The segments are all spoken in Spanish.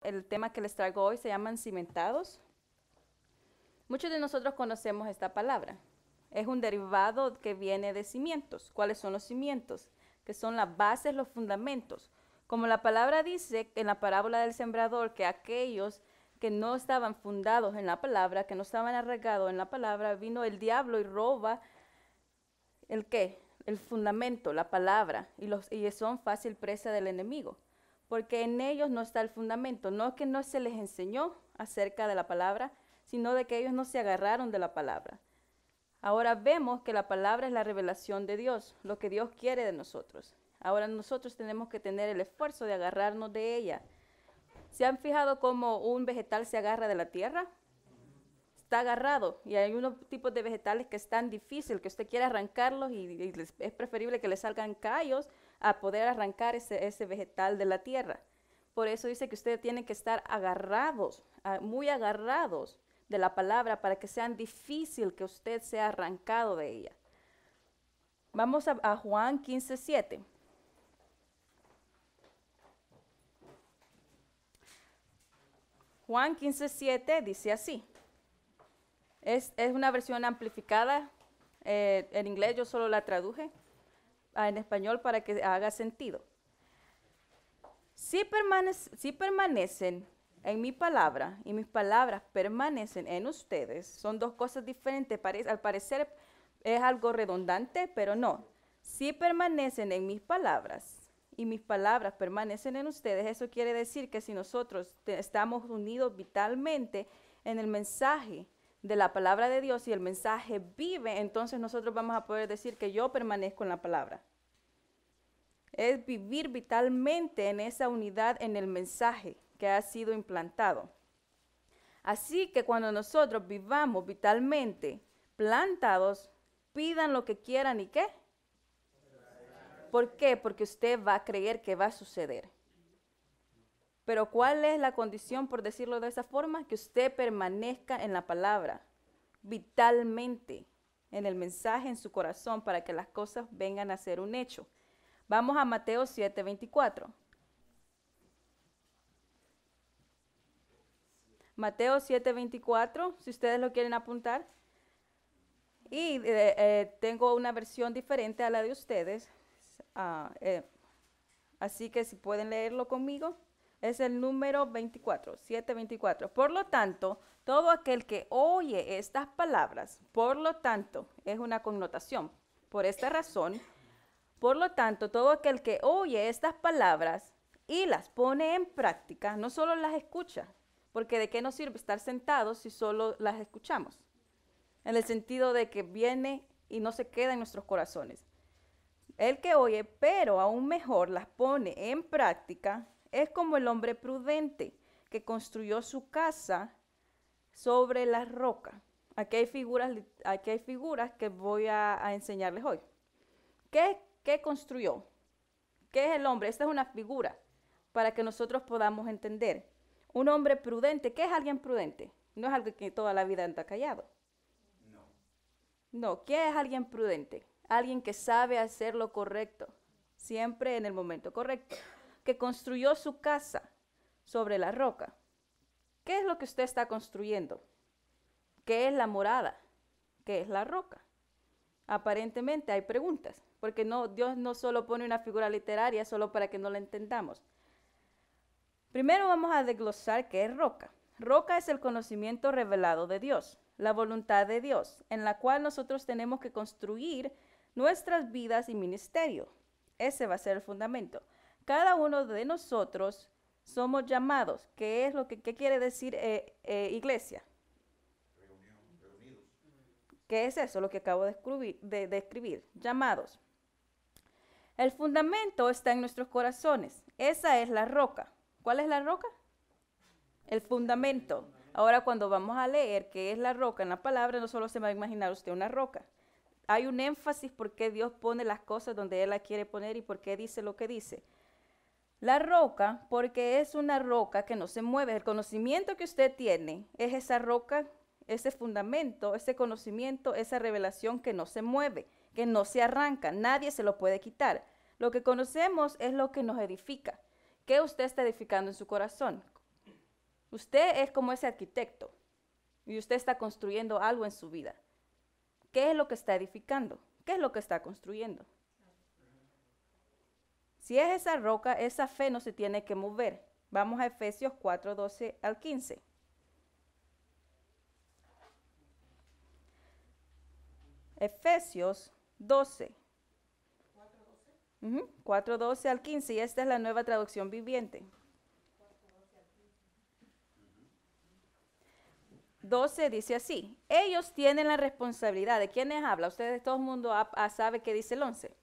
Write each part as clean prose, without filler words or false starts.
el tema que les traigo hoy se llaman cimentados. Muchos de nosotros conocemos esta palabra. Es un derivado que viene de cimientos. ¿Cuáles son los cimientos? Que son las bases, los fundamentos. Como la palabra dice en la parábola del sembrador, que aquellos que no estaban fundados en la palabra, que no estaban arraigados en la palabra, vino el diablo y roba ¿el qué? El fundamento, la palabra, y son fácil presa del enemigo, porque en ellos no está el fundamento, no que no se les enseñó acerca de la palabra, sino de que ellos no se agarraron de la palabra. Ahora vemos que la palabra es la revelación de Dios, lo que Dios quiere de nosotros. Ahora nosotros tenemos que tener el esfuerzo de agarrarnos de ella. ¿Se han fijado cómo un vegetal se agarra de la tierra? Está agarrado, y hay unos tipos de vegetales que es tan difícil que usted quiere arrancarlos y es preferible que le salgan callos a poder arrancar ese vegetal de la tierra. Por eso dice que ustedes tienen que estar agarrados, muy agarrados de la palabra para que sea difícil que usted sea arrancado de ella. Vamos a Juan 15:7. Juan 15:7 dice así. Es una versión amplificada. En inglés yo solo la traduje en español para que haga sentido. Si permanecen en mi palabra y mis palabras permanecen en ustedes, son dos cosas diferentes. Al parecer es algo redundante, pero no. Si permanecen en mis palabras y mis palabras permanecen en ustedes, eso quiere decir que si nosotros estamos unidos vitalmente en el mensaje de la palabra de Dios y el mensaje vive, entonces nosotros vamos a poder decir que yo permanezco en la palabra. Es vivir vitalmente en esa unidad en el mensaje que ha sido implantado. Así que cuando nosotros vivamos vitalmente plantados, pidan lo que quieran y ¿qué? ¿Por qué? Porque usted va a creer que va a suceder. Pero ¿cuál es la condición, por decirlo de esa forma? Que usted permanezca en la palabra, vitalmente, en el mensaje en su corazón, para que las cosas vengan a ser un hecho. Vamos a Mateo 7:24. Mateo 7:24, si ustedes lo quieren apuntar. Y tengo una versión diferente a la de ustedes. Así que si pueden leerlo conmigo. Es el número 24, 7:24. Por lo tanto, todo aquel que oye estas palabras, por lo tanto, es una connotación. Por esta razón, por lo tanto, todo aquel que oye estas palabras y las pone en práctica, no solo las escucha, porque ¿de qué nos sirve estar sentados si solo las escuchamos? En el sentido de que viene y no se queda en nuestros corazones. El que oye, pero aún mejor las pone en práctica, es como el hombre prudente que construyó su casa sobre la roca. Aquí hay figuras que voy a enseñarles hoy. ¿Qué construyó? ¿Qué es el hombre? Esta es una figura para que nosotros podamos entender. Un hombre prudente, ¿qué es alguien prudente? No es alguien que toda la vida anda callado. No, ¿qué es alguien prudente? Alguien que sabe hacer lo correcto, siempre en el momento correcto. Que construyó su casa sobre la roca. ¿Qué es lo que usted está construyendo? ¿Qué es la morada? ¿Qué es la roca? Aparentemente hay preguntas, porque Dios no solo pone una figura literaria solo para que no la entendamos. Primero vamos a desglosar qué es roca. Roca es el conocimiento revelado de Dios, la voluntad de Dios, en la cual nosotros tenemos que construir nuestras vidas y ministerio. Ese va a ser el fundamento. Cada uno de nosotros somos llamados. ¿Qué quiere decir iglesia? Reunidos. ¿Qué es eso? Lo que acabo de escribir. Llamados. El fundamento está en nuestros corazones. Esa es la roca. ¿Cuál es la roca? El fundamento. Ahora cuando vamos a leer qué es la roca en la palabra, no solo se va a imaginar usted una roca. Hay un énfasis por qué Dios pone las cosas donde Él las quiere poner y por qué dice lo que dice. La roca, porque es una roca que no se mueve. El conocimiento que usted tiene es esa roca, ese fundamento, ese conocimiento, esa revelación que no se mueve, que no se arranca. Nadie se lo puede quitar. Lo que conocemos es lo que nos edifica. ¿Qué usted está edificando en su corazón? Usted es como ese arquitecto y usted está construyendo algo en su vida. ¿Qué es lo que está edificando? ¿Qué es lo que está construyendo? Si es esa roca, esa fe no se tiene que mover. Vamos a Efesios 4, 12 al 15. Efesios 12. 4, 12 al 15. Y esta es la nueva traducción viviente. 12 dice así. Ellos tienen la responsabilidad. ¿De quiénes habla? Ustedes, todo el mundo sabe qué dice el 11.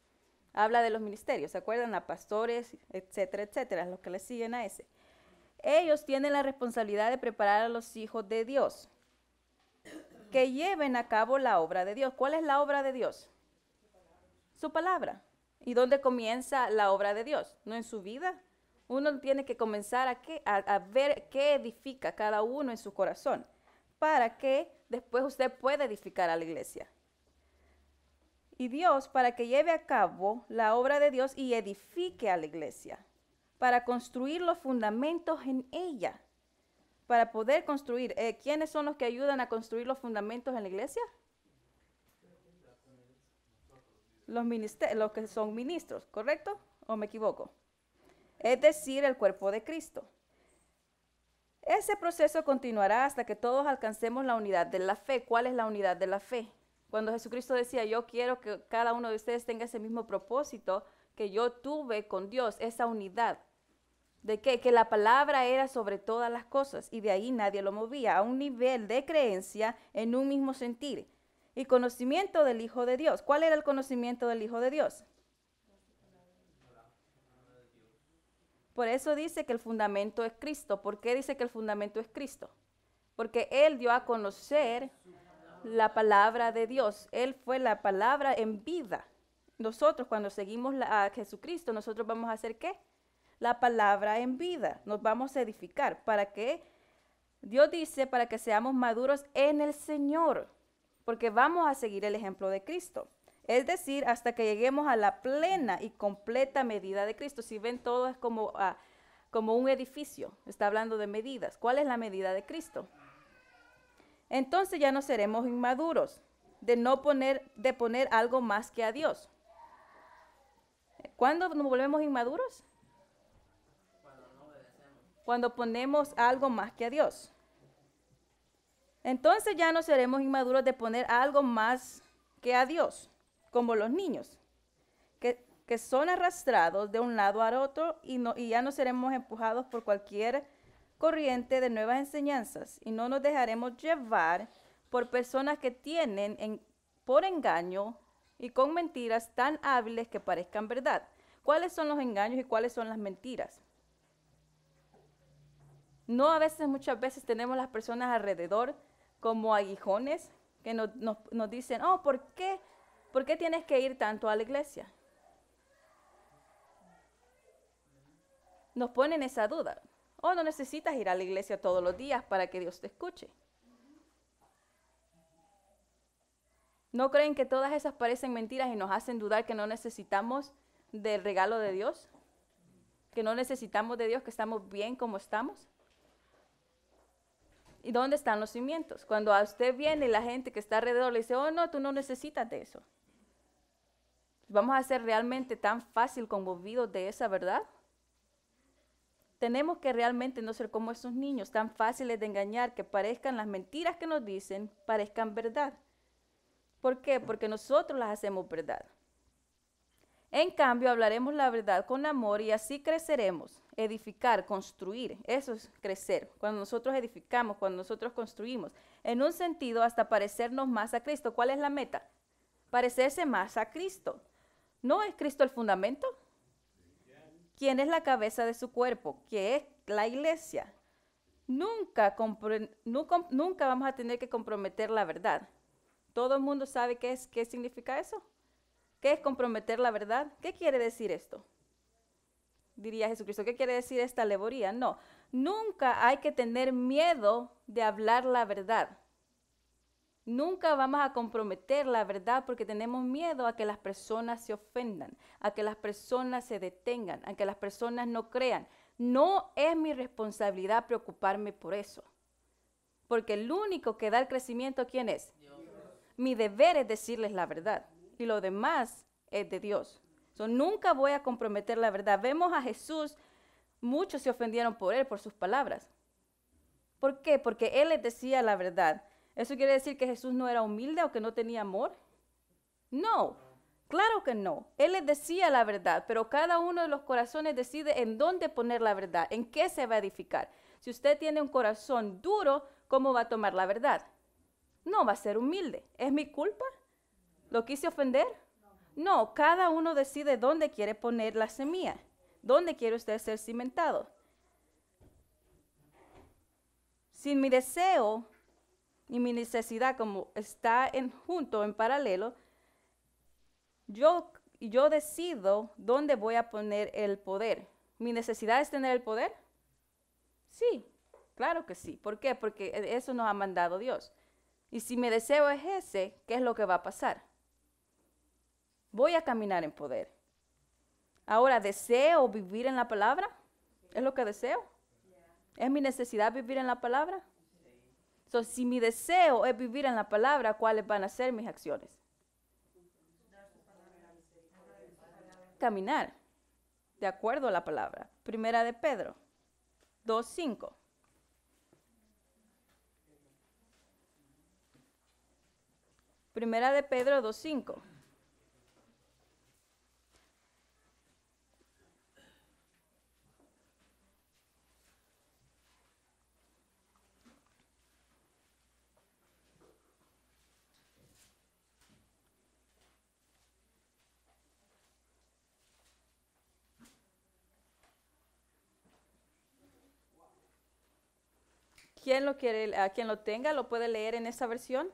Habla de los ministerios. ¿Se acuerdan? A pastores, etcétera, etcétera. Los que le siguen a ese. Ellos tienen la responsabilidad de preparar a los hijos de Dios que lleven a cabo la obra de Dios. ¿Cuál es la obra de Dios? Su palabra. ¿Y dónde comienza la obra de Dios? ¿No en su vida? Uno tiene que comenzar a ver qué edifica cada uno en su corazón, para que después usted pueda edificar a la iglesia. Y Dios, para que lleve a cabo la obra de Dios y edifique a la iglesia, para construir los fundamentos en ella, para poder construir. ¿Quiénes son los que ayudan a construir los fundamentos en la iglesia? Los que son ministros, ¿correcto? ¿O me equivoco? Es decir, el cuerpo de Cristo. Ese proceso continuará hasta que todos alcancemos la unidad de la fe. ¿Cuál es la unidad de la fe? Cuando Jesucristo decía, yo quiero que cada uno de ustedes tenga ese mismo propósito que yo tuve con Dios, esa unidad. ¿De qué? Que la palabra era sobre todas las cosas y de ahí nadie lo movía, a un nivel de creencia en un mismo sentir. Y conocimiento del Hijo de Dios. ¿Cuál era el conocimiento del Hijo de Dios? Por eso dice que el fundamento es Cristo. ¿Por qué dice que el fundamento es Cristo? Porque Él dio a conocer la palabra de Dios. Él fue la palabra en vida. Nosotros cuando seguimos a Jesucristo, nosotros vamos a hacer ¿qué? La palabra en vida. Nos vamos a edificar. ¿Para qué? Dios dice para que seamos maduros en el Señor. Porque vamos a seguir el ejemplo de Cristo. Es decir, hasta que lleguemos a la plena y completa medida de Cristo. Si ven, todo es como un edificio. Está hablando de medidas. ¿Cuál es la medida de Cristo? Entonces ya no seremos inmaduros de poner algo más que a Dios. ¿Cuándo nos volvemos inmaduros? Cuando ponemos algo más que a Dios. Entonces ya no seremos inmaduros de poner algo más que a Dios, como los niños, que son arrastrados de un lado al otro y ya no seremos empujados por cualquier corriente de nuevas enseñanzas y no nos dejaremos llevar por personas que tienen por engaño y con mentiras tan hábiles que parezcan verdad. ¿Cuáles son los engaños y cuáles son las mentiras? No, muchas veces tenemos las personas alrededor como aguijones que nos dicen, oh, ¿por qué tienes que ir tanto a la iglesia? Nos ponen esa duda. Oh, no necesitas ir a la iglesia todos los días para que Dios te escuche. ¿No creen que todas esas parecen mentiras y nos hacen dudar que no necesitamos del regalo de Dios? ¿Que no necesitamos de Dios, que estamos bien como estamos? ¿Y dónde están los cimientos? Cuando a usted viene y la gente que está alrededor le dice, oh no, tú no necesitas de eso. ¿Vamos a ser realmente tan fácil conmovidos de esa verdad? Tenemos que realmente no ser como esos niños, tan fáciles de engañar, que parezcan las mentiras que nos dicen, parezcan verdad. ¿Por qué? Porque nosotros las hacemos verdad. En cambio, hablaremos la verdad con amor y así creceremos. Edificar, construir, eso es crecer. Cuando nosotros edificamos, cuando nosotros construimos, en un sentido hasta parecernos más a Cristo. ¿Cuál es la meta? Parecerse más a Cristo. ¿No es Cristo el fundamento? ¿Quién es la cabeza de su cuerpo? Que es la iglesia. Nunca vamos a tener que comprometer la verdad. ¿Todo el mundo sabe qué significa eso? ¿Qué es comprometer la verdad? ¿Qué quiere decir esto? Diría Jesucristo, ¿qué quiere decir esta alegoría? No, nunca hay que tener miedo de hablar la verdad. Nunca vamos a comprometer la verdad porque tenemos miedo a que las personas se ofendan, a que las personas se detengan, a que las personas no crean. No es mi responsabilidad preocuparme por eso. Porque el único que da el crecimiento, ¿quién es? Dios. Mi deber es decirles la verdad. Y lo demás es de Dios. Nunca voy a comprometer la verdad. Vemos a Jesús, muchos se ofendieron por él, por sus palabras. ¿Por qué? Porque él les decía la verdad. ¿Eso quiere decir que Jesús no era humilde o que no tenía amor? No, claro que no. Él les decía la verdad, pero cada uno de los corazones decide en dónde poner la verdad, en qué se va a edificar. Si usted tiene un corazón duro, ¿cómo va a tomar la verdad? No, va a ser humilde. ¿Es mi culpa? ¿Lo quise ofender? No, cada uno decide dónde quiere poner la semilla, dónde quiere usted ser cimentado. Si mi deseo y mi necesidad como está junto, en paralelo, yo decido dónde voy a poner el poder. ¿Mi necesidad es tener el poder? Sí, claro que sí. ¿Por qué? Porque eso nos ha mandado Dios. Y si mi deseo es ese, ¿qué es lo que va a pasar? Voy a caminar en poder. Ahora, ¿deseo vivir en la palabra? ¿Es lo que deseo? ¿Es mi necesidad vivir en la palabra? Si mi deseo es vivir en la palabra, ¿cuáles van a ser mis acciones? Caminar de acuerdo a la palabra. Primera de Pedro 2:5. Primera de Pedro 2:5. ¿Quién lo quiere? A quien lo tenga, lo puede leer en esa versión.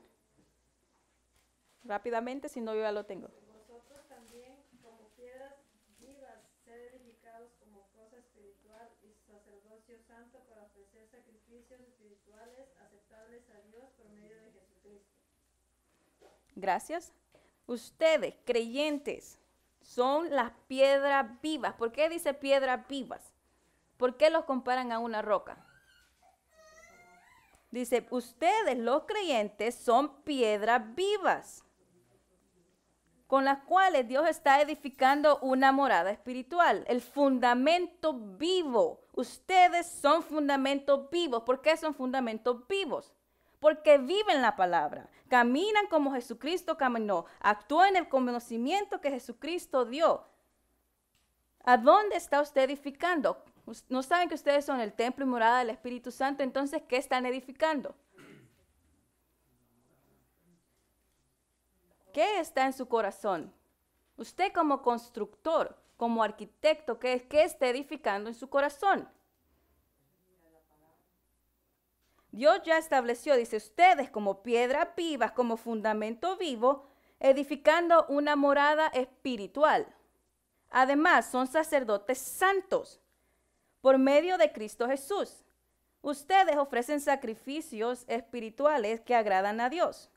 Rápidamente, si no yo ya lo tengo. Vosotros también, como piedras vivas, sed edificados como cosa espiritual y sacerdocio santo para ofrecer sacrificios espirituales aceptables a Dios por medio de Jesucristo. Gracias. Ustedes, creyentes, son las piedras vivas. ¿Por qué dice piedras vivas? ¿Por qué los comparan a una roca? Dice, ustedes, los creyentes, son piedras vivas, con las cuales Dios está edificando una morada espiritual, el fundamento vivo. Ustedes son fundamentos vivos. ¿Por qué son fundamentos vivos? Porque viven la palabra, caminan como Jesucristo caminó, actúan en el conocimiento que Jesucristo dio. ¿A dónde está usted edificando? ¿No saben que ustedes son el templo y morada del Espíritu Santo? Entonces, ¿qué están edificando? ¿Qué está en su corazón? Usted como constructor, como arquitecto, ¿qué está edificando en su corazón? Dios ya estableció, dice, ustedes como piedras vivas, como fundamento vivo, edificando una morada espiritual. Además, son sacerdotes santos por medio de Cristo Jesús. Ustedes ofrecen sacrificios espirituales que agradan a Dios.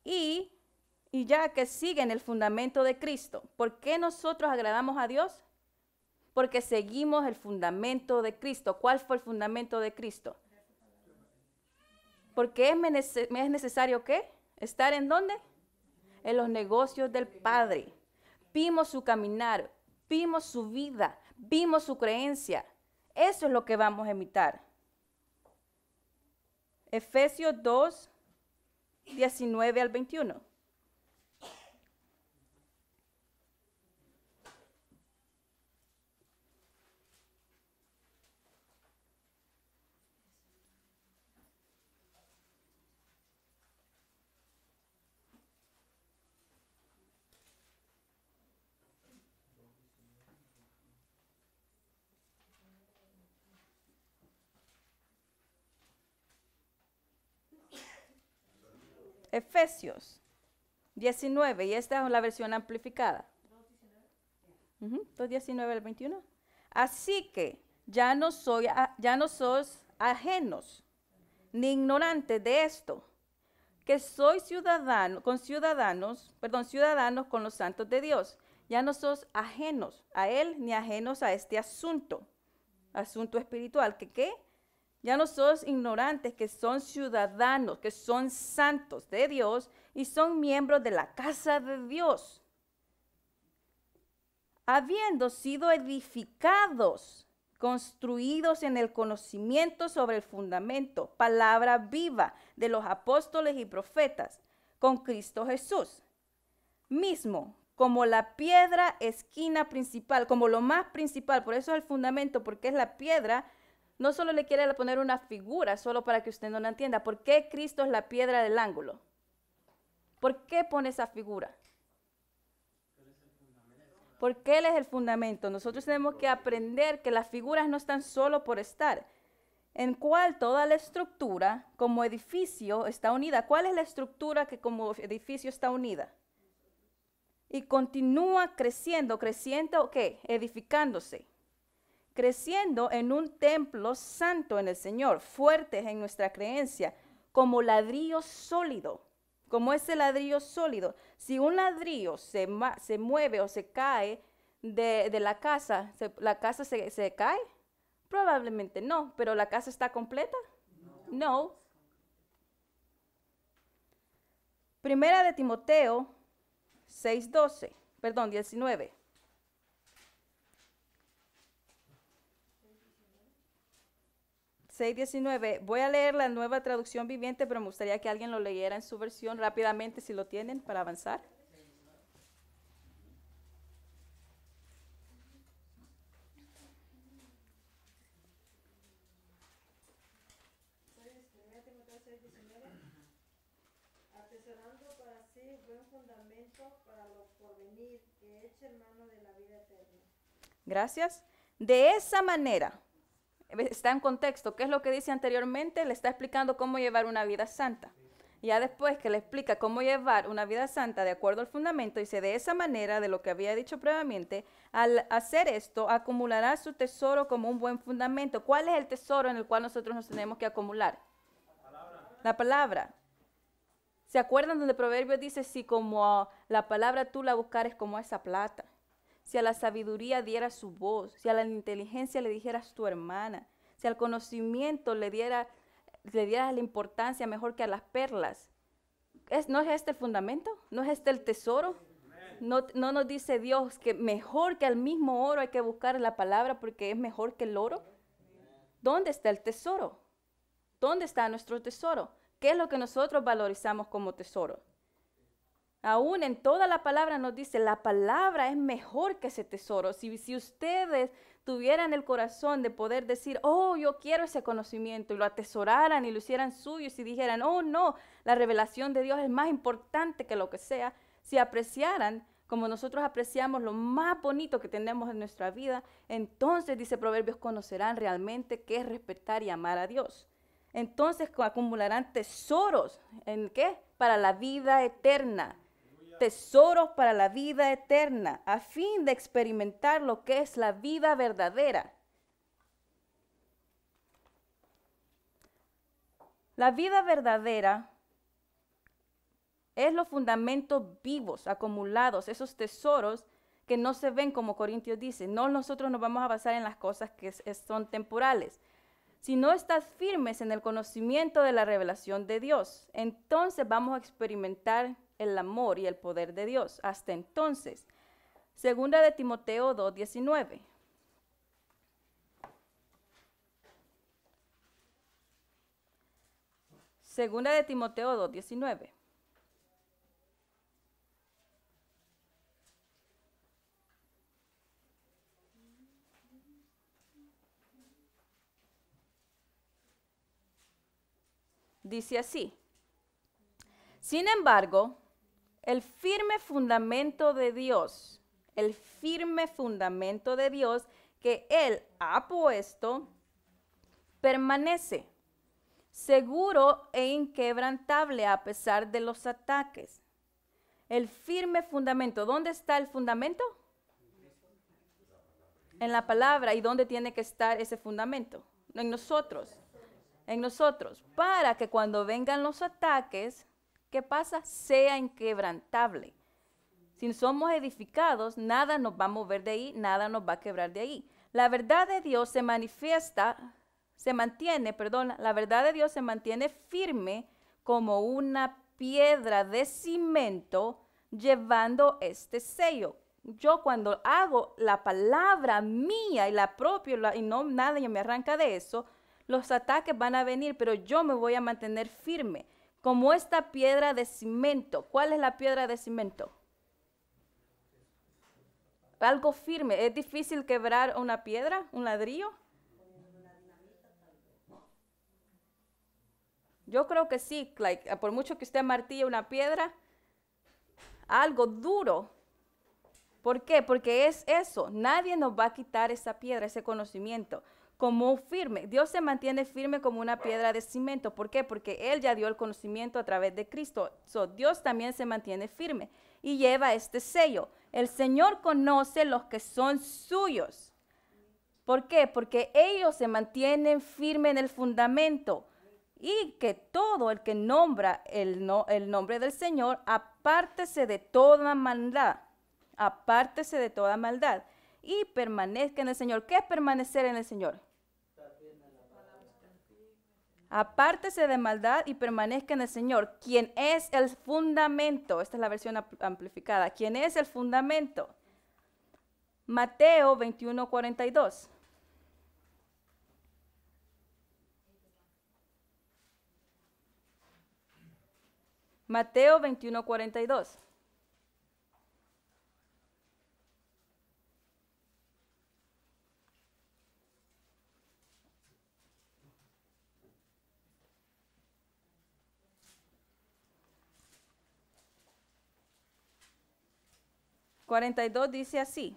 Y ya que siguen el fundamento de Cristo. ¿Por qué nosotros agradamos a Dios? Porque seguimos el fundamento de Cristo. ¿Cuál fue el fundamento de Cristo? Porque es necesario ¿qué? ¿Estar en dónde? En los negocios del Padre. Vimos su caminar, vimos su vida, vimos su creencia. Eso es lo que vamos a imitar. Efesios 2, 19 al 21. Efesios 19, y esta es la versión amplificada. 2:19 al 21. Así que ya no sos ajenos ni ignorantes de esto, que soy ciudadanos con los santos de Dios. Ya no sos ajenos a Él ni ajenos a este asunto. asunto espiritual. ¿Que qué? Ya no sos ignorantes, que son ciudadanos, que son santos de Dios y son miembros de la casa de Dios. Habiendo sido edificados, construidos en el conocimiento sobre el fundamento, palabra viva de los apóstoles y profetas, con Cristo Jesús mismo, como la piedra esquina principal, como lo más principal. Por eso es el fundamento, porque es la piedra. No solo le quiere poner una figura, solo para que usted no la entienda. ¿Por qué Cristo es la piedra del ángulo? ¿Por qué pone esa figura? Porque Él es el fundamento. Nosotros tenemos que aprender que las figuras no están solo por estar, en cual toda la estructura como edificio está unida. ¿Cuál es la estructura que como edificio está unida? Y continúa creciendo, ¿qué? Edificándose. Creciendo en un templo santo en el Señor, fuertes en nuestra creencia, como ladrillo sólido. Como ese ladrillo sólido. Si un ladrillo se mueve o se cae de la casa se cae. Probablemente no, pero ¿la casa está completa? No. Primera de Timoteo 19. Voy a leer la Nueva Traducción Viviente, pero me gustaría que alguien lo leyera en su versión rápidamente, si lo tienen, para avanzar. Atesorando para sí buen fundamento para lo porvenir, que eche mano de la vida eterna. Gracias. De esa manera, está en contexto. ¿Qué es lo que dice anteriormente? Le está explicando cómo llevar una vida santa. Ya después que le explica cómo llevar una vida santa de acuerdo al fundamento, dice, de esa manera, de lo que había dicho previamente, al hacer esto, acumulará su tesoro como un buen fundamento. ¿Cuál es el tesoro en el cual nosotros nos tenemos que acumular? La palabra. ¿Se acuerdan donde Proverbios dice, si como la palabra tú la buscares como esa plata? Si a la sabiduría dieras su voz, si a la inteligencia le dijeras tu hermana, si al conocimiento le dieras la importancia mejor que a las perlas. ¿No es este el fundamento? ¿No es este el tesoro? No nos dice Dios que mejor que al mismo oro hay que buscar la palabra porque es mejor que el oro. ¿Dónde está el tesoro? ¿Dónde está nuestro tesoro? ¿Qué es lo que nosotros valorizamos como tesoro? Aún en toda la palabra nos dice, la palabra es mejor que ese tesoro. Si ustedes tuvieran el corazón de poder decir, oh, yo quiero ese conocimiento, y lo atesoraran y lo hicieran suyo, y dijeran, oh, no, la revelación de Dios es más importante que lo que sea, si apreciaran como nosotros apreciamos lo más bonito que tenemos en nuestra vida, entonces, dice Proverbios, conocerán realmente qué es respetar y amar a Dios. Entonces acumularán tesoros, ¿en qué? Para la vida eterna. Tesoros para la vida eterna, a fin de experimentar lo que es la vida verdadera. La vida verdadera es los fundamentos vivos, acumulados, esos tesoros que no se ven, como Corintios dice. No, nosotros nos vamos a basar en las cosas que son temporales. Si no estás firmes en el conocimiento de la revelación de Dios, entonces vamos a experimentar el amor y el poder de Dios. Hasta entonces. Segunda de Timoteo 2:19. Segunda de Timoteo 2:19. Dice así: sin embargo, el firme fundamento de Dios que Él ha puesto, permanece seguro e inquebrantable a pesar de los ataques. El firme fundamento. ¿Dónde está el fundamento? En la palabra. ¿Y dónde tiene que estar ese fundamento? En nosotros. En nosotros. Para que cuando vengan los ataques, ¿qué pasa? Sea inquebrantable. Si somos edificados, nada nos va a mover de ahí, nada nos va a quebrar de ahí. La verdad de Dios se mantiene, la verdad de Dios se mantiene firme como una piedra de cimento llevando este sello. Yo cuando hago la palabra mía y la propia y no nadie me arranca de eso, los ataques van a venir, pero yo me voy a mantener firme como esta piedra de cimento. ¿Cuál es la piedra de cimento? Algo firme. ¿Es difícil quebrar una piedra, un ladrillo? Yo creo que sí, por mucho que usted martille una piedra, algo duro. ¿Por qué? Porque es eso. Nadie nos va a quitar esa piedra, ese conocimiento. Como firme. Dios se mantiene firme como una piedra de cimento. ¿Por qué? Porque Él ya dio el conocimiento a través de Cristo. Dios también se mantiene firme y lleva este sello. El Señor conoce los que son suyos. ¿Por qué? Porque ellos se mantienen firmes en el fundamento. Y que todo el que nombra el nombre del Señor, apártese de toda maldad. Apártese de toda maldad. Y permanezca en el Señor. ¿Qué es permanecer en el Señor? Apártese de maldad y permanezca en el Señor, quien es el fundamento. Esta es la versión amplificada. ¿Quién es el fundamento? Mateo 21:42. Mateo 21:42. Dice así.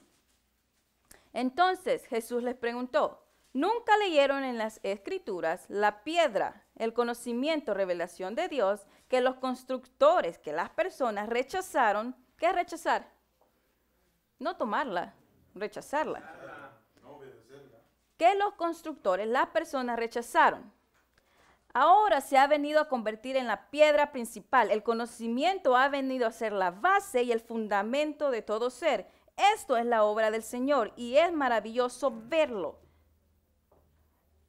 Entonces Jesús les preguntó, ¿nunca leyeron en las Escrituras la piedra, el conocimiento, revelación de Dios, que los constructores, que las personas rechazaron? ¿Qué es rechazar? No tomarla, rechazarla. Que los constructores, las personas rechazaron. Ahora se ha venido a convertir en la piedra principal. El conocimiento ha venido a ser la base y el fundamento de todo ser. Esto es la obra del Señor y es maravilloso verlo.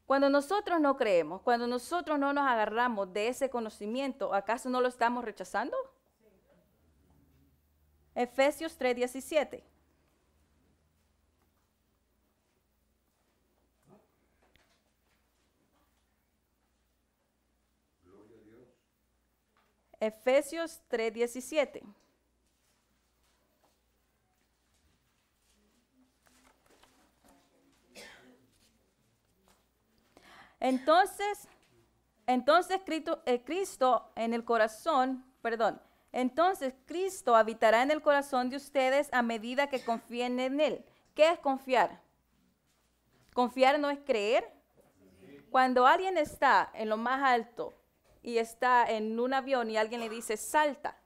Cuando nosotros no creemos, cuando nosotros no nos agarramos de ese conocimiento, ¿acaso no lo estamos rechazando? Efesios 3:17. Efesios 3:17. Entonces Cristo en el corazón, entonces Cristo habitará en el corazón de ustedes a medida que confíen en Él. ¿Qué es confiar? Confiar no es creer. Cuando alguien está en lo más alto y está en un avión y alguien le dice salta,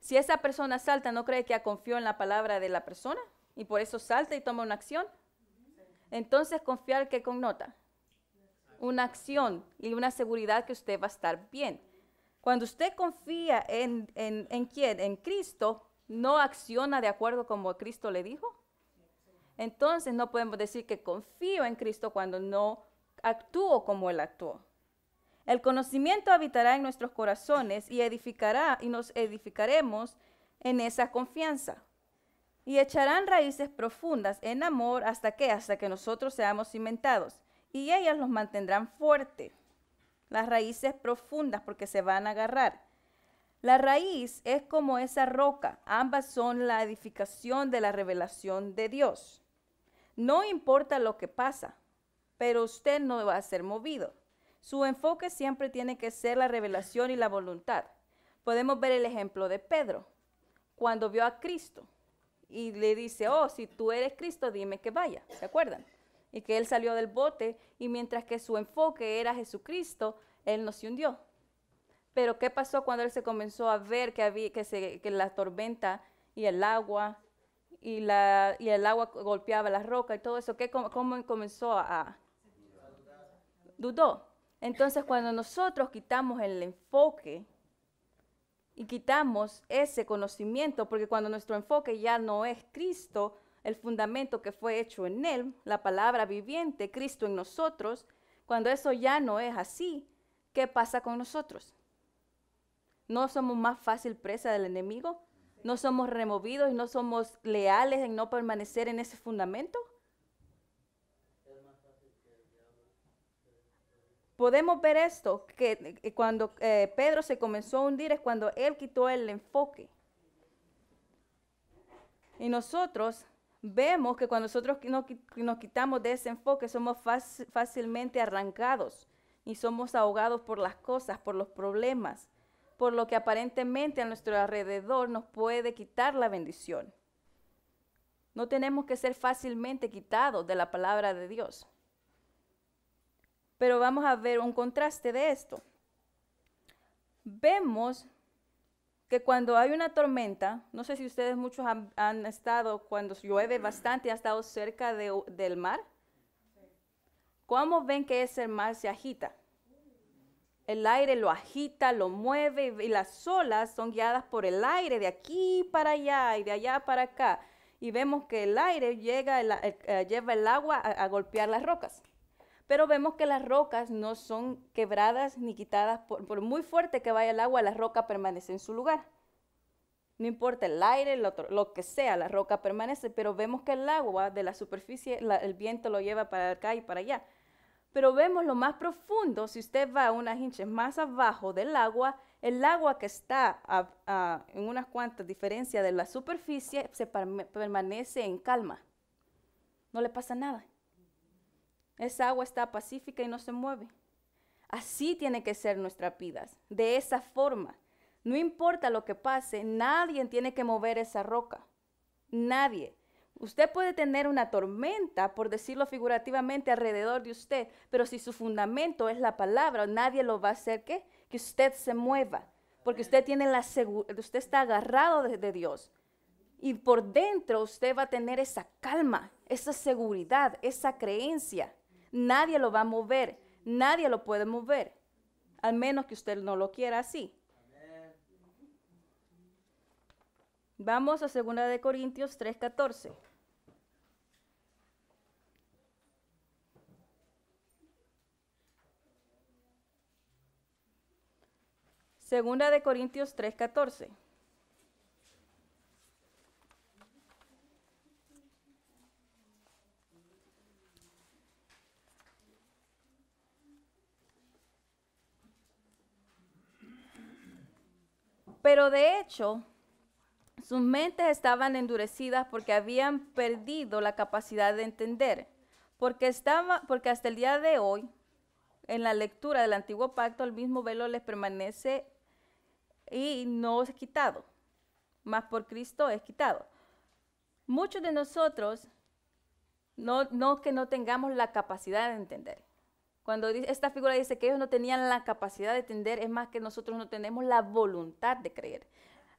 si esa persona salta, ¿no cree que ya confió en la palabra de la persona? Y por eso salta y toma una acción. Entonces confiar, ¿qué connota? Una acción y una seguridad que usted va a estar bien. Cuando usted confía en quién, en Cristo, no acciona de acuerdo como Cristo le dijo. Entonces no podemos decir que confío en Cristo cuando no actúo como Él actuó. El conocimiento habitará en nuestros corazones y nos edificaremos en esa confianza. Y echarán raíces profundas en amor hasta que nosotros seamos cimentados. Y ellas los mantendrán fuertes. Las raíces profundas porque se van a agarrar. La raíz es como esa roca. Ambas son la edificación de la revelación de Dios. No importa lo que pasa, pero usted no va a ser movido. Su enfoque siempre tiene que ser la revelación y la voluntad. Podemos ver el ejemplo de Pedro, cuando vio a Cristo y le dice, oh, si tú eres Cristo, dime que vaya. ¿Se acuerdan? Y que él salió del bote y mientras que su enfoque era Jesucristo, él no se hundió. Pero ¿qué pasó cuando él se comenzó a ver que la tormenta y el agua golpeaba la roca y todo eso? ¿Cómo comenzó a dudó? Entonces cuando nosotros quitamos el enfoque y quitamos ese conocimiento, porque cuando nuestro enfoque ya no es Cristo, el fundamento que fue hecho en Él, la palabra viviente, Cristo en nosotros, cuando eso ya no es así, ¿qué pasa con nosotros? ¿No somos más fácil presa del enemigo? ¿No somos removidos y no somos leales en no permanecer en ese fundamento? Podemos ver esto, que cuando Pedro se comenzó a hundir es cuando él quitó el enfoque. Y nosotros vemos que cuando nosotros nos quitamos de ese enfoque somos fácilmente arrancados y somos ahogados por las cosas, por los problemas, por lo que aparentemente a nuestro alrededor nos puede quitar la bendición. No tenemos que ser fácilmente quitados de la palabra de Dios. Pero vamos a ver un contraste de esto. Vemos que cuando hay una tormenta, no sé si ustedes muchos han estado, cuando llueve bastante, han estado cerca del mar. ¿Cómo ven que ese mar se agita? El aire lo agita, lo mueve y las olas son guiadas por el aire de aquí para allá y de allá para acá. Y vemos que el aire lleva el agua a golpear las rocas. Pero vemos que las rocas no son quebradas ni quitadas. Por muy fuerte que vaya el agua, la roca permanece en su lugar. No importa el aire, lo que sea, la roca permanece. Pero vemos que el agua de la superficie, el viento lo lleva para acá y para allá. Pero vemos lo más profundo, si usted va a unas hinchas más abajo del agua, el agua que está en unas cuantas diferencias de la superficie permanece en calma. No le pasa nada. Esa agua está pacífica y no se mueve. Así tiene que ser nuestras vidas, de esa forma. No importa lo que pase, nadie tiene que mover esa roca. Nadie. Usted puede tener una tormenta, por decirlo figurativamente, alrededor de usted, pero si su fundamento es la palabra, nadie lo va a hacer que usted se mueva, porque usted tiene usted está agarrado de Dios. Y por dentro usted va a tener esa calma, esa seguridad, esa creencia. Nadie lo va a mover, nadie lo puede mover, al menos que usted no lo quiera así. Vamos a 2 de Corintios 3:14. Segunda de Corintios 3:14. Pero de hecho, sus mentes estaban endurecidas porque habían perdido la capacidad de entender. Porque hasta el día de hoy, en la lectura del Antiguo Pacto, el mismo velo les permanece y no es quitado, mas por Cristo es quitado. Muchos de nosotros, no que no tengamos la capacidad de entender. Cuando esta figura dice que ellos no tenían la capacidad de entender, es más que nosotros no tenemos la voluntad de creer,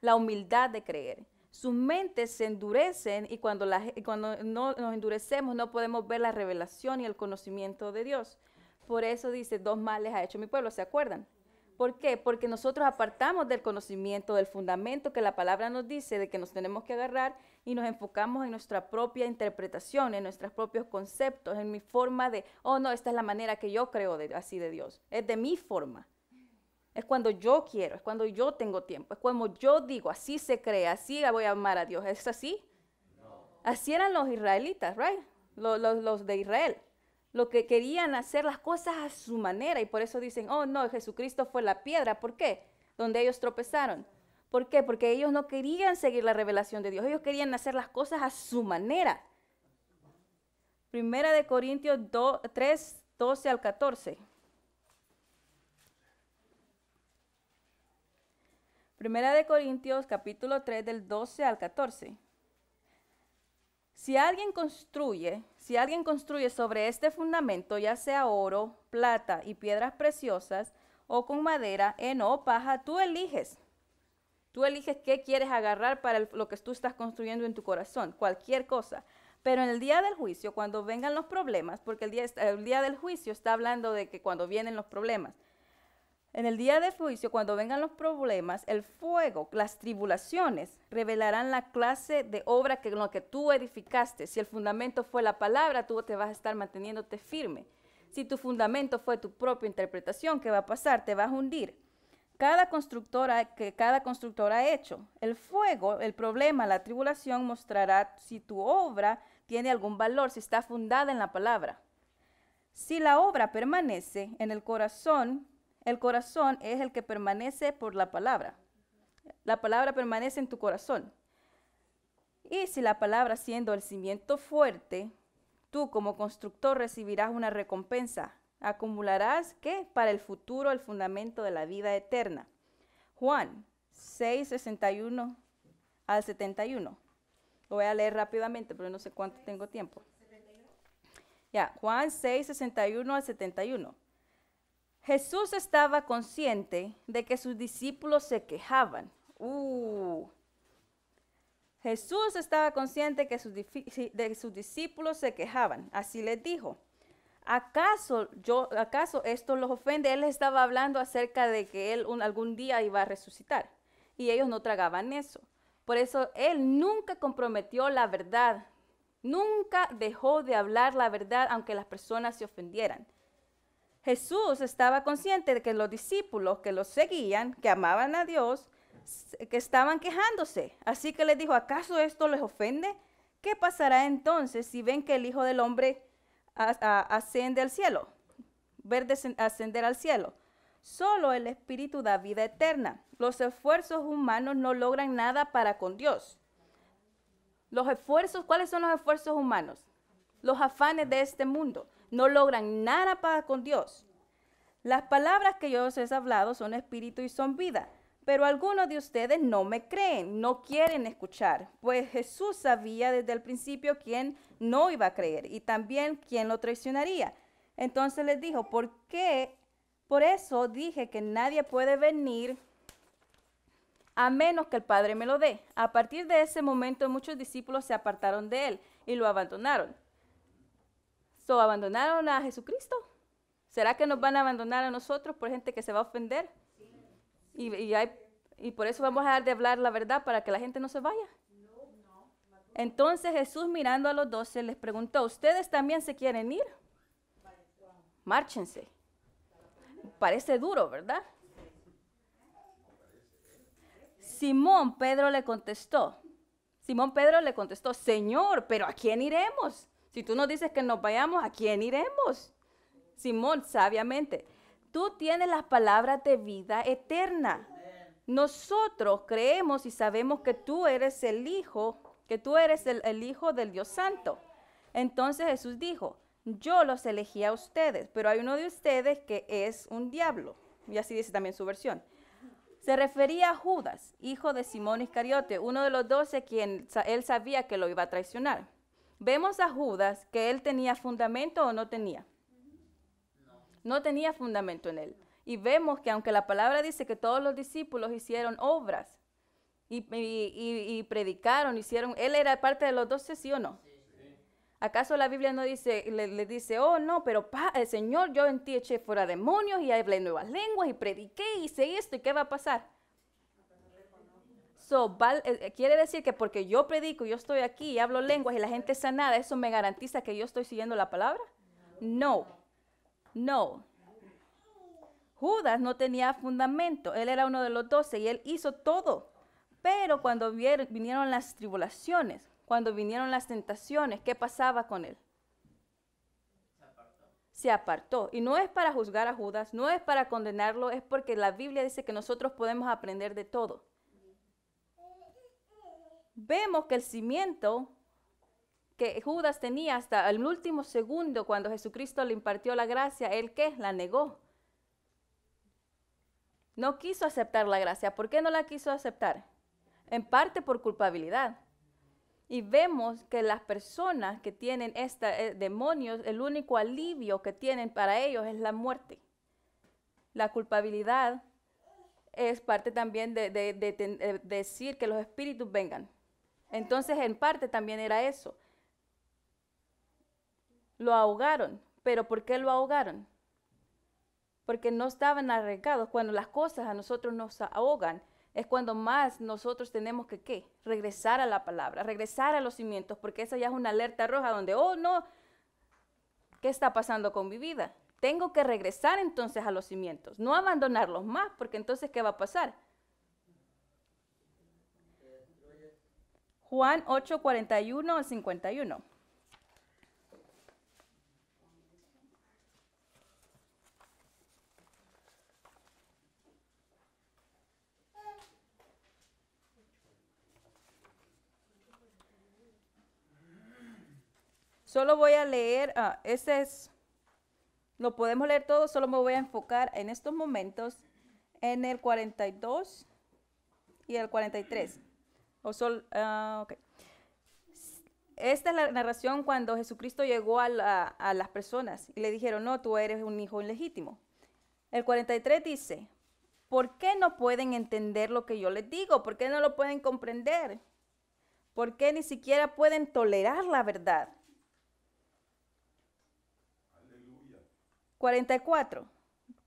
la humildad de creer. Sus mentes se endurecen y cuando no nos endurecemos no podemos ver la revelación y el conocimiento de Dios. Por eso dice, 2 males ha hecho mi pueblo, ¿se acuerdan? ¿Por qué? Porque nosotros apartamos del conocimiento, del fundamento que la palabra nos dice de que nos tenemos que agarrar y nos enfocamos en nuestra propia interpretación, en nuestros propios conceptos, en mi forma de, oh no, esta es la manera que yo creo así de Dios. Es de mi forma. Es cuando yo quiero, es cuando yo tengo tiempo, es cuando yo digo, así se cree, así voy a amar a Dios. ¿Es así? No. Así eran los israelitas, right? Los de Israel. Lo que querían hacer las cosas a su manera y por eso dicen, oh no, Jesucristo fue la piedra. ¿Por qué? Donde ellos tropezaron. ¿Por qué? Porque ellos no querían seguir la revelación de Dios. Ellos querían hacer las cosas a su manera. 1 de Corintios 3, 12 al 14. 1 de Corintios capítulo 3 del 12 al 14. Si alguien construye sobre este fundamento, ya sea oro, plata y piedras preciosas, o con madera, heno o paja, tú eliges. Tú eliges qué quieres agarrar para lo que tú estás construyendo en tu corazón, cualquier cosa. Pero en el día del juicio, cuando vengan los problemas, porque el día del juicio está hablando de que cuando vienen los problemas, En el día de juicio, cuando vengan los problemas, el fuego, las tribulaciones, revelarán la clase de obra que lo que tú edificaste. Si el fundamento fue la palabra, tú te vas a estar manteniéndote firme. Si tu fundamento fue tu propia interpretación, ¿qué va a pasar? Te vas a hundir. Cada constructor ha hecho. El fuego, el problema, la tribulación mostrará si tu obra tiene algún valor, si está fundada en la palabra. Si la obra permanece en el corazón es el que permanece por la palabra. La palabra permanece en tu corazón. Y si la palabra siendo el cimiento fuerte, tú como constructor recibirás una recompensa. Acumularás, ¿qué? Para el futuro el fundamento de la vida eterna. Juan 6, 61 al 71. Lo voy a leer rápidamente, pero no sé cuánto tengo tiempo. Ya, Juan 6, 61 al 71. Jesús estaba consciente de que sus discípulos se quejaban. Jesús estaba consciente de que sus discípulos se quejaban. Así les dijo. ¿Acaso esto los ofende? Él estaba hablando acerca de que él algún día iba a resucitar. Y ellos no tragaban eso. Por eso él nunca comprometió la verdad. Nunca dejó de hablar la verdad aunque las personas se ofendieran. Jesús estaba consciente de que los discípulos que los seguían, que amaban a Dios, que estaban quejándose. Así que les dijo, ¿acaso esto les ofende? ¿Qué pasará entonces si ven que el Hijo del Hombre asciende al cielo? Ver ascender al cielo. Solo el Espíritu da vida eterna. Los esfuerzos humanos no logran nada para con Dios. ¿Cuáles son los esfuerzos humanos? Los afanes de este mundo no logran nada para con Dios. Las palabras que yo os he hablado son espíritu y son vida, pero algunos de ustedes no me creen, no quieren escuchar, pues Jesús sabía desde el principio quién no iba a creer y también quién lo traicionaría. Entonces les dijo, ¿por qué? Por eso dije que nadie puede venir a menos que el Padre me lo dé. A partir de ese momento muchos discípulos se apartaron de él y lo abandonaron. ¿Abandonaron a Jesucristo? ¿Será que nos van a abandonar a nosotros por gente que se va a ofender? Y por eso vamos a dejar de hablar la verdad para que la gente no se vaya. Entonces Jesús, mirando a los 12, les preguntó, ¿ustedes también se quieren ir? Márchense. Parece duro, ¿verdad? Simón Pedro le contestó, Señor, ¿pero a quién iremos? Si tú nos dices que nos vayamos, ¿a quién iremos? Simón, sabiamente, tú tienes las palabras de vida eterna. Nosotros creemos y sabemos que tú eres el Hijo, el Hijo del Dios Santo. Entonces Jesús dijo, yo los elegí a ustedes, pero hay uno de ustedes que es un diablo. Y así dice también su versión. Se refería a Judas, hijo de Simón Iscariote, uno de los 12 quien él sabía que lo iba a traicionar. Vemos a Judas que él tenía fundamento o no tenía. No tenía fundamento en él. Y vemos que aunque la palabra dice que todos los discípulos hicieron obras y predicaron, él era parte de los 12, ¿sí o no? ¿Acaso la Biblia no dice, le dice, oh no, pero el Señor, yo en ti eché fuera demonios y hablé nuevas lenguas y prediqué y hice esto, ¿y qué va a pasar? Quiere decir que porque yo predico, yo estoy aquí y hablo lenguas y la gente es sanada, ¿eso me garantiza que yo estoy siguiendo la palabra? No. Judas no tenía fundamento, él era uno de los 12 y él hizo todo. Pero cuando vinieron las tribulaciones, cuando vinieron las tentaciones, ¿qué pasaba con él? Se apartó. Y no es para juzgar a Judas, no es para condenarlo, es porque la Biblia dice que nosotros podemos aprender de todo. Vemos que el cimiento que Judas tenía hasta el último segundo cuando Jesucristo le impartió la gracia, ¿él qué? La negó. No quiso aceptar la gracia. ¿Por qué no la quiso aceptar? En parte por culpabilidad. Y vemos que las personas que tienen demonios, el único alivio que tienen para ellos es la muerte. La culpabilidad es parte también de decir que los espíritus vengan. Entonces, en parte también era eso. Lo ahogaron. ¿Pero por qué lo ahogaron? porque no estaban arraigados. Cuando las cosas a nosotros nos ahogan, es cuando más nosotros tenemos que, ¿qué? Regresar a la palabra, regresar a los cimientos, porque esa ya es una alerta roja donde, oh no, ¿qué está pasando con mi vida? Tengo que regresar entonces a los cimientos, no abandonarlos más, porque entonces, ¿qué va a pasar? Juan 8, 41 al 51. Solo voy a leer, lo podemos leer todo, solo me voy a enfocar en estos momentos en el 42 y el 43. Okay. Esta es la narración cuando Jesucristo llegó a las personas y le dijeron, no, tú eres un hijo ilegítimo. El 43 dice, ¿por qué no pueden entender lo que yo les digo? ¿Por qué no lo pueden comprender? ¿Por qué ni siquiera pueden tolerar la verdad? 44.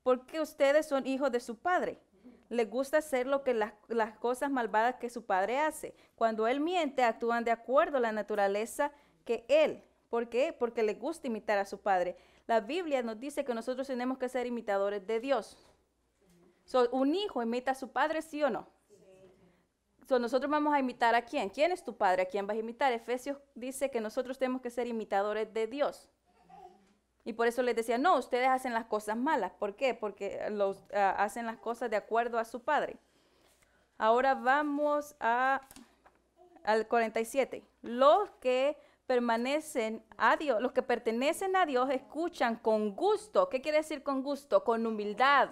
Porque ustedes son hijos de su padre. Les gusta hacer lo que las cosas malvadas que su padre hace. Cuando él miente, actúan de acuerdo a la naturaleza que él. ¿Por qué? Porque les gusta imitar a su padre. La Biblia nos dice que nosotros tenemos que ser imitadores de Dios. ¿Un hijo imita a su padre, sí o no? Nosotros vamos a imitar ¿a quién? ¿Quién es tu padre? ¿A quién vas a imitar? Efesios dice que nosotros tenemos que ser imitadores de Dios. Y por eso les decía, no, ustedes hacen las cosas malas. ¿Por qué? Porque hacen las cosas de acuerdo a su padre. Ahora vamos al 47. Los que pertenecen a Dios, escuchan con gusto. ¿Qué quiere decir con gusto? Con humildad.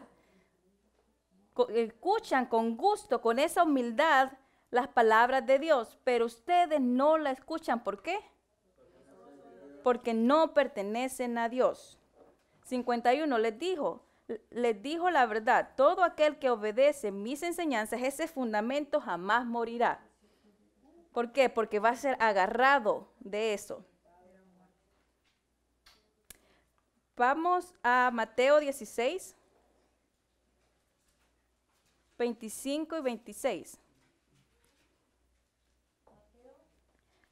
Escuchan con gusto, con esa humildad, las palabras de Dios. Pero ustedes no la escuchan. ¿Por qué? Porque no pertenecen a Dios. 51, les dijo la verdad, todo aquel que obedece mis enseñanzas, ese fundamento jamás morirá. ¿Por qué? Porque va a ser agarrado de eso. Vamos a Mateo 16, 25 y 26.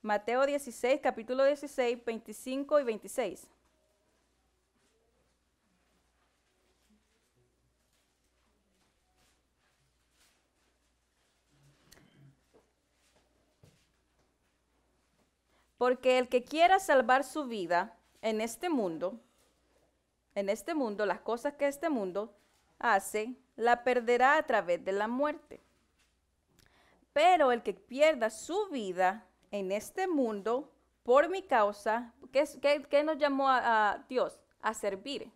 Mateo 16, capítulo 16, 25 y 26. Porque el que quiera salvar su vida en este mundo, las cosas que este mundo hace, la perderá a través de la muerte. Pero el que pierda su vida en este mundo, por mi causa, ¿qué nos llamó a Dios? A servir.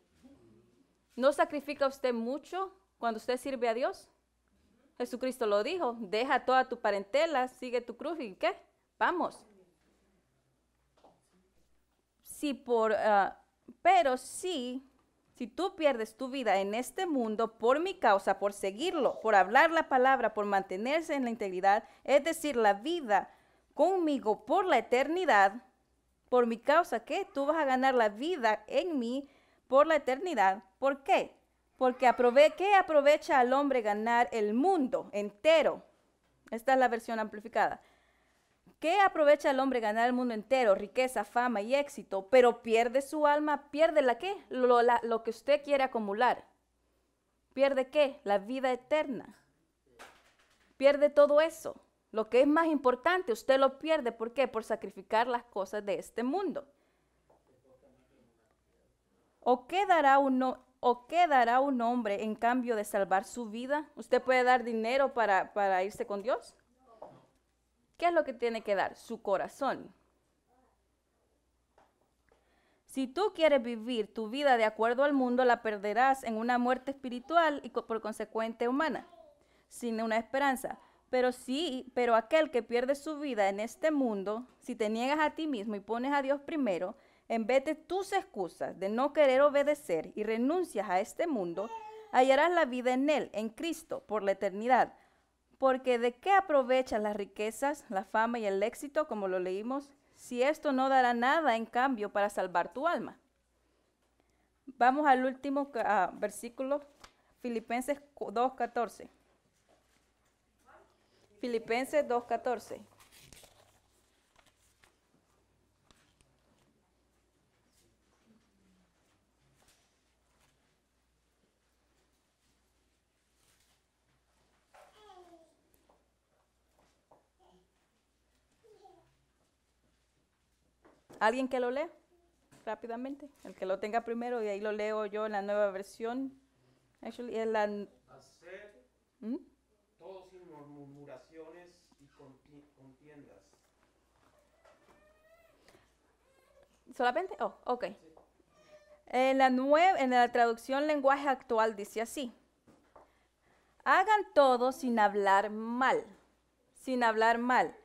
¿No sacrifica usted mucho cuando usted sirve a Dios? Jesucristo lo dijo, deja toda tu parentela, sigue tu cruz y ¿qué? Vamos. Pero si tú pierdes tu vida en este mundo por mi causa, por seguirlo, por hablar la palabra, por mantenerse en la integridad, es decir, la vida conmigo por la eternidad, por mi causa, ¿qué? Tú vas a ganar la vida en mí por la eternidad. ¿Por qué? Porque ¿qué aprovecha al hombre ganar el mundo entero? Esta es la versión amplificada. ¿Qué aprovecha al hombre ganar el mundo entero? Riqueza, fama y éxito, pero pierde su alma, pierde ¿la qué? Lo que usted quiere acumular. ¿Pierde qué? La vida eterna. Pierde todo eso. Lo que es más importante, usted lo pierde. ¿Por qué? Por sacrificar las cosas de este mundo. ¿O qué dará un hombre en cambio de salvar su vida? ¿Usted puede dar dinero para irse con Dios? ¿Qué es lo que tiene que dar? Su corazón. Si tú quieres vivir tu vida de acuerdo al mundo, la perderás en una muerte espiritual y por consecuente humana, sin una esperanza. Pero aquel que pierde su vida en este mundo, si te niegas a ti mismo y pones a Dios primero, en vez de tus excusas de no querer obedecer y renuncias a este mundo, hallarás la vida en Él, en Cristo, por la eternidad. Porque ¿de qué aprovechan las riquezas, la fama y el éxito, como lo leímos, si esto no dará nada en cambio para salvar tu alma? Vamos al último versículo, Filipenses 2:14. Filipenses 2:14. ¿Alguien que lo lea rápidamente? El que lo tenga primero y ahí lo leo yo en la nueva versión. Actually, es la... Haced todo sin murmuraciones y contiendas. ¿Solamente? Oh, ok. En la traducción lenguaje actual dice así. Hagan todo sin hablar mal. Sin hablar mal.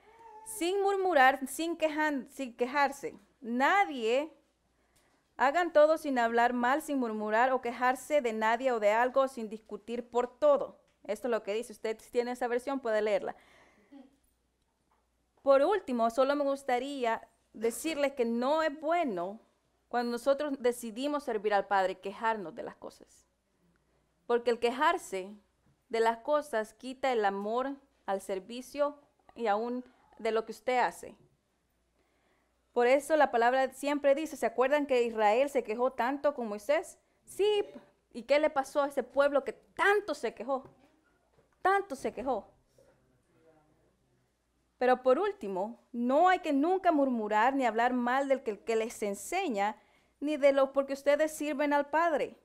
Sin murmurar, sin quejarse. Nadie, hagan todo sin hablar mal, sin murmurar o quejarse de nadie o de algo, sin discutir por todo. Esto es lo que dice. Usted tiene esa versión, puede leerla. Por último, solo me gustaría decirles que no es bueno cuando nosotros decidimos servir al Padre quejarnos de las cosas. Porque el quejarse de las cosas quita el amor al servicio y aún de lo que usted hace. Por eso la palabra siempre dice, ¿se acuerdan que Israel se quejó tanto con Moisés? Sí. ¿Y qué le pasó a ese pueblo que tanto se quejó? Tanto se quejó. Pero por último, no hay que nunca murmurar ni hablar mal del que les enseña, ni de lo porque ustedes sirven al Padre.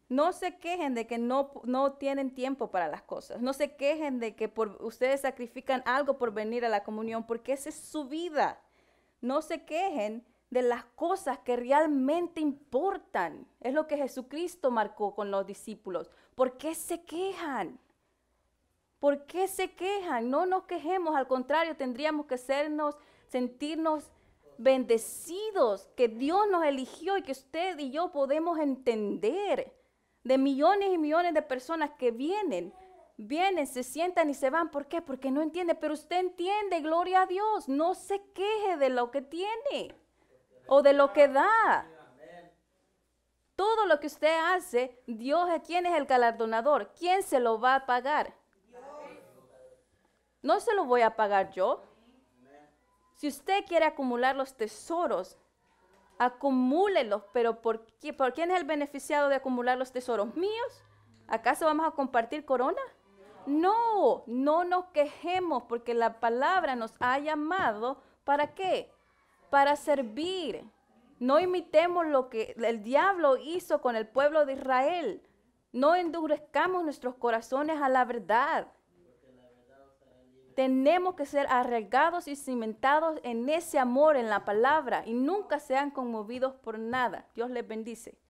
No se quejen de que no tienen tiempo para las cosas. No se quejen de que ustedes sacrifican algo por venir a la comunión, porque esa es su vida. No se quejen de las cosas que realmente importan. Es lo que Jesucristo marcó con los discípulos. ¿Por qué se quejan? ¿Por qué se quejan? No nos quejemos, al contrario, tendríamos que sentirnos bendecidos, que Dios nos eligió y que usted y yo podemos entender de millones y millones de personas que vienen, se sientan y se van. ¿Por qué? Porque no entiende, pero usted entiende, gloria a Dios. No se queje de lo que tiene o de lo que da. Todo lo que usted hace, Dios, ¿quién es el galardonador? ¿Quién se lo va a pagar? No se lo voy a pagar yo. Si usted quiere acumular los tesoros, acumúlelos, pero ¿por quién es el beneficiado de acumular los tesoros? ¿Míos? ¿Acaso vamos a compartir corona? No, no nos quejemos porque la palabra nos ha llamado, ¿para qué? Para servir. No imitemos lo que el diablo hizo con el pueblo de Israel. No endurezcamos nuestros corazones a la verdad. Tenemos que ser arraigados y cimentados en ese amor, en la palabra, y nunca sean conmovidos por nada. Dios les bendice.